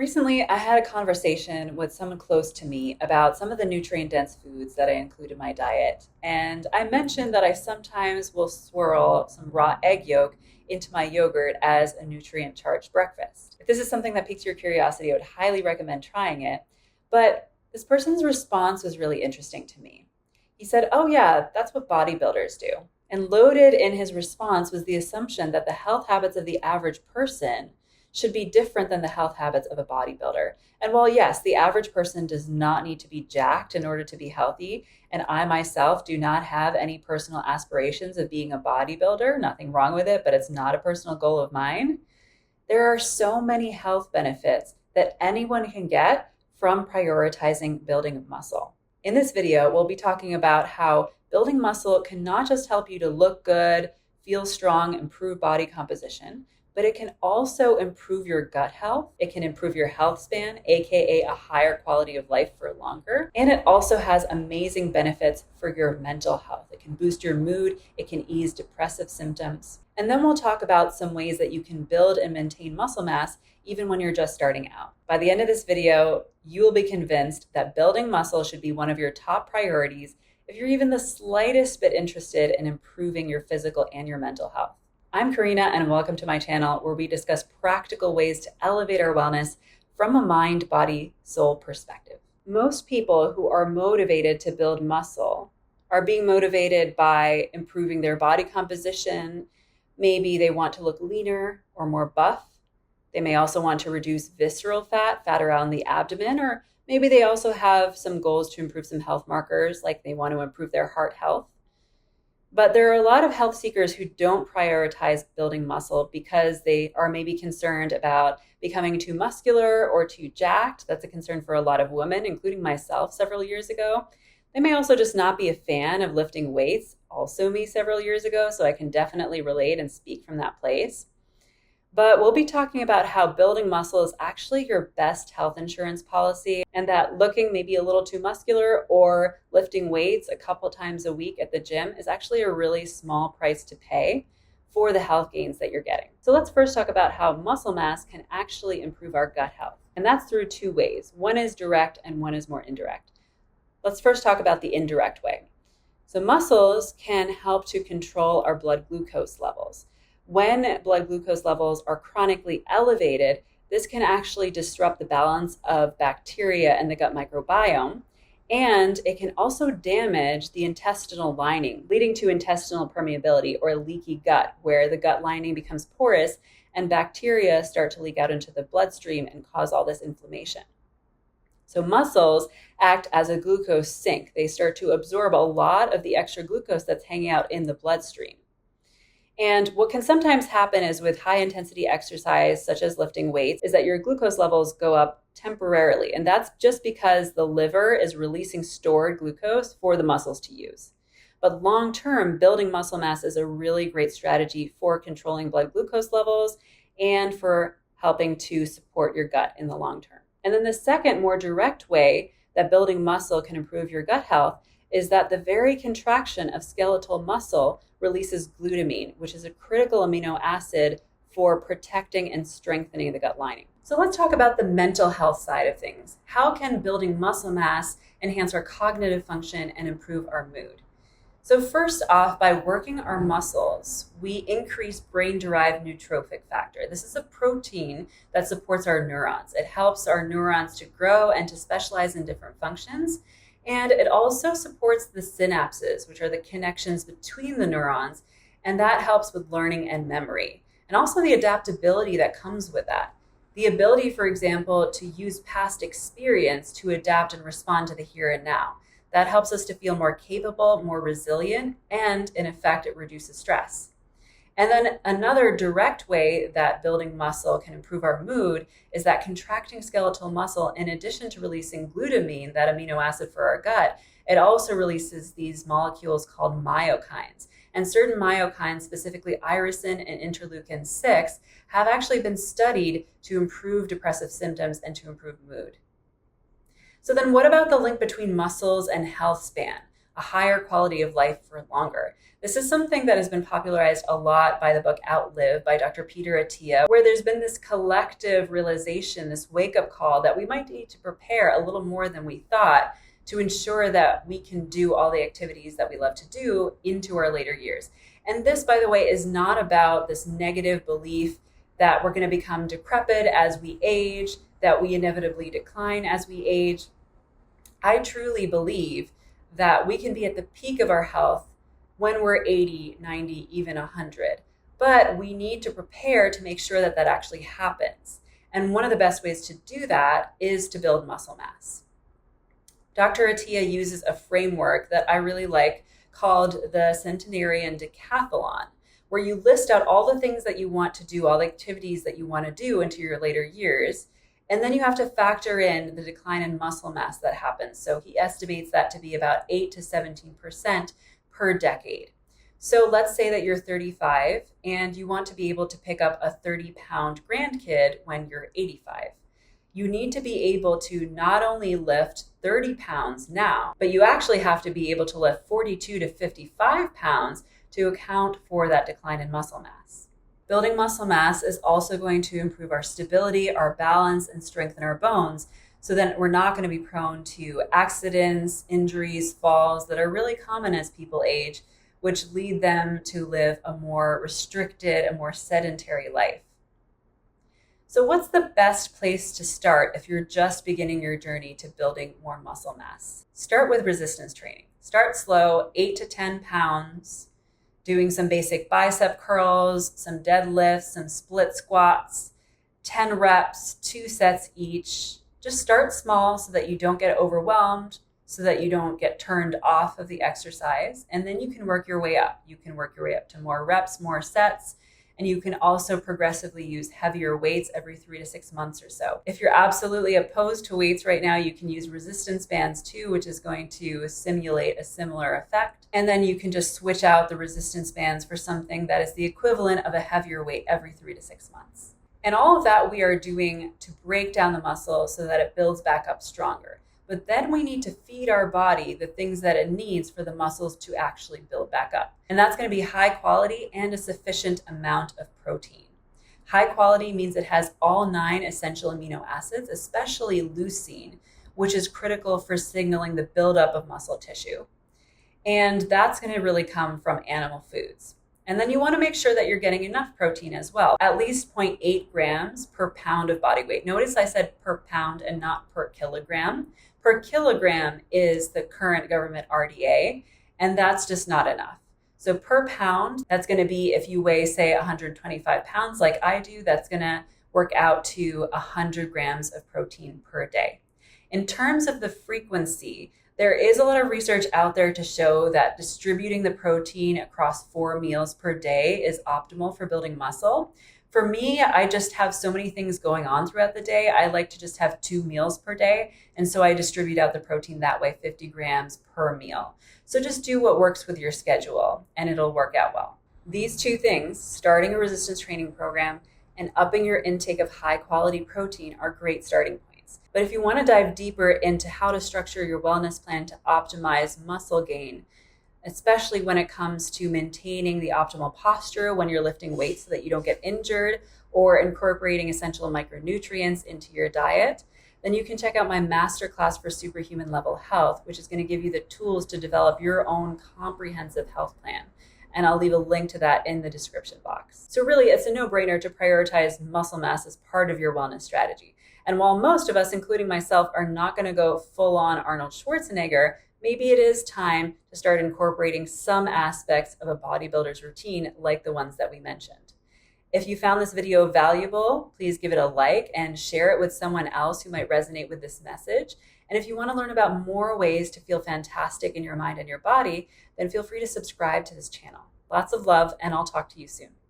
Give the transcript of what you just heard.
Recently, I had a conversation with someone close to me about some of the nutrient dense foods that I include in my diet. And I mentioned that I sometimes will swirl some raw egg yolk into my yogurt as a nutrient charged breakfast. If this is something that piques your curiosity, I would highly recommend trying it. But this person's response was really interesting to me. He said, "Oh, yeah, that's what bodybuilders do." And loaded in his response was the assumption that the health habits of the average person should be different than the health habits of a bodybuilder. And while, yes, the average person does not need to be jacked in order to be healthy, and I myself do not have any personal aspirations of being a bodybuilder, nothing wrong with it, but it's not a personal goal of mine, there are so many health benefits that anyone can get from prioritizing building muscle. In this video, we'll be talking about how building muscle can not just help you to look good, feel strong, improve body composition, but it can also improve your gut health. It can improve your health span, aka a higher quality of life for longer. And it also has amazing benefits for your mental health. It can boost your mood, it can ease depressive symptoms. And then we'll talk about some ways that you can build and maintain muscle mass even when you're just starting out. By the end of this video, you will be convinced that building muscle should be one of your top priorities if you're even the slightest bit interested in improving your physical and your mental health. I'm Karina, and welcome to my channel where we discuss practical ways to elevate our wellness from a mind, body, soul perspective. Most people who are motivated to build muscle are being motivated by improving their body composition. Maybe they want to look leaner or more buff. They may also want to reduce visceral fat around the abdomen, or maybe they also have some goals to improve some health markers, like they want to improve their heart health. But there are a lot of health seekers who don't prioritize building muscle because they are maybe concerned about becoming too muscular or too jacked. That's a concern for a lot of women, including myself several years ago. They may also just not be a fan of lifting weights, also me several years ago, so I can definitely relate and speak from that place. But we'll be talking about how building muscle is actually your best health insurance policy, and that looking maybe a little too muscular or lifting weights a couple times a week at the gym is actually a really small price to pay for the health gains that you're getting. So let's first talk about how muscle mass can actually improve our gut health. And that's through two ways. One is direct and one is more indirect. Let's first talk about the indirect way. So muscles can help to control our blood glucose levels. When blood glucose levels are chronically elevated, this can actually disrupt the balance of bacteria in the gut microbiome, and it can also damage the intestinal lining, leading to intestinal permeability or leaky gut, where the gut lining becomes porous and bacteria start to leak out into the bloodstream and cause all this inflammation. So muscles act as a glucose sink. They start to absorb a lot of the extra glucose that's hanging out in the bloodstream. And what can sometimes happen is with high intensity exercise, such as lifting weights, is that your glucose levels go up temporarily. And that's just because the liver is releasing stored glucose for the muscles to use. But long term, building muscle mass is a really great strategy for controlling blood glucose levels and for helping to support your gut in the long term. And then the second, more direct way that building muscle can improve your gut health is that the very contraction of skeletal muscle releases glutamine, which is a critical amino acid for protecting and strengthening the gut lining. So let's talk about the mental health side of things. How can building muscle mass enhance our cognitive function and improve our mood? So first off, by working our muscles, we increase brain-derived neurotrophic factor. This is a protein that supports our neurons. It helps our neurons to grow and to specialize in different functions. And it also supports the synapses, which are the connections between the neurons, and that helps with learning and memory, and also the adaptability that comes with that. The ability, for example, to use past experience to adapt and respond to the here and now. That helps us to feel more capable, more resilient, and in effect, it reduces stress. And then another direct way that building muscle can improve our mood is that contracting skeletal muscle, in addition to releasing glutamine, that amino acid for our gut, it also releases these molecules called myokines. And certain myokines, specifically irisin and interleukin 6, have actually been studied to improve depressive symptoms and to improve mood. So then what about the link between muscles and health span? a higher quality of life for longer. This is something that has been popularized a lot by the book Outlive by Dr. Peter Attia, where there's been this collective realization, this wake-up call that we might need to prepare a little more than we thought to ensure that we can do all the activities that we love to do into our later years. And this, by the way, is not about this negative belief that we're going to become decrepit as we age, that we inevitably decline as we age. I truly believe that we can be at the peak of our health when we're 80, 90, even 100. But we need to prepare to make sure that that actually happens. And one of the best ways to do that is to build muscle mass. Dr. Attia uses a framework that I really like called the Centenarian Decathlon, where you list out all the things that you want to do, all the activities that you want to do into your later years. And then you have to factor in the decline in muscle mass that happens. So he estimates that to be about 8 to 17% per decade. So let's say that you're 35 and you want to be able to pick up a 30-pound grandkid when you're 85. You need to be able to not only lift 30 pounds now, but you actually have to be able to lift 42 to 55 pounds to account for that decline in muscle mass. Building muscle mass is also going to improve our stability, our balance, and strengthen our bones so that we're not going to be prone to accidents, injuries, falls that are really common as people age, which lead them to live a more restricted, a more sedentary life. So what's the best place to start if you're just beginning your journey to building more muscle mass? Start with resistance training. Start slow, 8 to 10 pounds, doing some basic bicep curls, some deadlifts, some split squats, 10 reps, 2 sets each. Just start small so that you don't get overwhelmed, so that you don't get turned off of the exercise. And then you can work your way up. You can work your way up to more reps, more sets. And you can also progressively use heavier weights every 3 to 6 months or so. If you're absolutely opposed to weights right now, you can use resistance bands too, which is going to simulate a similar effect. And then you can just switch out the resistance bands for something that is the equivalent of a heavier weight every 3 to 6 months. And all of that we are doing to break down the muscle so that it builds back up stronger. But then we need to feed our body the things that it needs for the muscles to actually build back up. And that's going to be high quality and a sufficient amount of protein. High quality means it has all 9 essential amino acids, especially leucine, which is critical for signaling the buildup of muscle tissue. And that's going to really come from animal foods. And then you want to make sure that you're getting enough protein as well, at least 0.8 grams per pound of body weight. Notice I said per pound and not per kilogram. Per kilogram is the current government RDA, and that's just not enough. So per pound, that's going to be, if you weigh, say, 125 pounds like I do, that's going to work out to 100 grams of protein per day. In terms of the frequency, there is a lot of research out there to show that distributing the protein across 4 meals per day is optimal for building muscle. For me, I just have so many things going on throughout the day. I like to just have 2 meals per day. And so I distribute out the protein that way, 50 grams per meal. So just do what works with your schedule and it'll work out well. These 2 things, starting a resistance training program and upping your intake of high quality protein, are great starting points. But if you want to dive deeper into how to structure your wellness plan to optimize muscle gain, especially when it comes to maintaining the optimal posture when you're lifting weights so that you don't get injured, or incorporating essential micronutrients into your diet, then you can check out my masterclass for superhuman level health, which is going to give you the tools to develop your own comprehensive health plan. And I'll leave a link to that in the description box. So really, it's a no-brainer to prioritize muscle mass as part of your wellness strategy. And while most of us, including myself, are not going to go full on Arnold Schwarzenegger, maybe it is time to start incorporating some aspects of a bodybuilder's routine like the ones that we mentioned. If you found this video valuable, please give it a like and share it with someone else who might resonate with this message. And if you want to learn about more ways to feel fantastic in your mind and your body, then feel free to subscribe to this channel. Lots of love, and I'll talk to you soon.